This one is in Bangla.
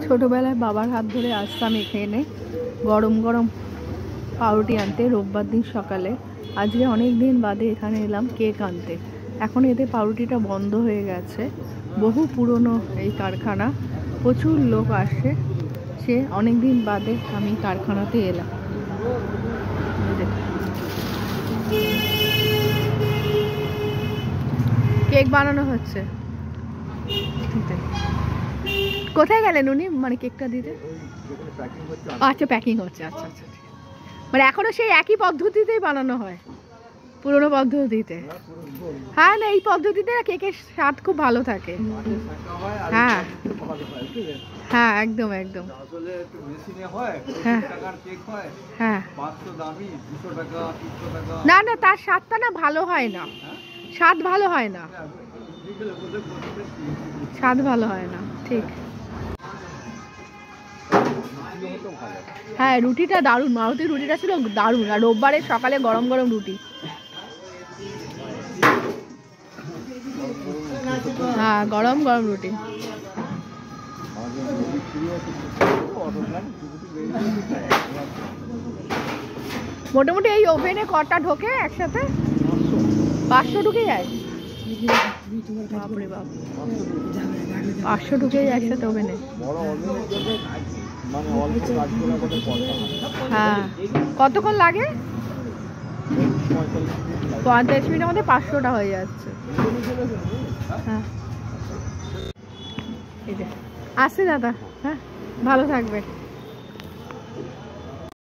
ছোটবেলায় বাবার হাত ধরে আসতাম এখানে গরম গরম পাউরুটি আনতে রোববার দিন সকালে। আজকে অনেক দিন বাদে এখানে এলাম কেক আনতে। এখন এতে পাউরুটিটা বন্ধ হয়ে গেছে, বহু পুরনো এই কারখানা, প্রচুর লোক আসে, সে অনেক দিন বাদে আমি কারখানাতে এলাম। কেক বানানো হচ্ছে। কোথায় গেলেন উনি, মানে কেকটা দিতে? আচ্ছা, প্যাকিং হচ্ছে। আচ্ছা আচ্ছা, মানে এখনো সেই একই পদ্ধতিতেই বানানো হয়, পুরোনো পদ্ধতিতে? হ্যাঁ, না এই পদ্ধতিতে কেকের স্বাদ খুব ভালো থাকে। হ্যাঁ হ্যাঁ, একদম একদম। হ্যাঁ হ্যাঁ, না না, তার স্বাদটা না ভালো হয় না, স্বাদ ভালো হয় না, স্বাদ ভালো হয় না, ঠিক। হ্যাঁ, রুটিটা দারুণ, মারুতির রুটিটা ছিল দারুণ। আর রোববারে সকালে গরম গরম রুটি। হ্যাঁ, গরম গরম রুটি। মোটামুটি এই ওভেনে কটা ঢোকে একসাথে? 500 ঢুকে যায়? বাপরে বাপ, 500 ঢুকে যায় একসাথে ওভেনে? হ্যাঁ, কতক্ষণ লাগে? 45 মিনিটের মধ্যে 500টা হয়ে যাচ্ছে। হ্যাঁ, এই যে আসছে দাদা। হ্যাঁ, ভালো থাকবে।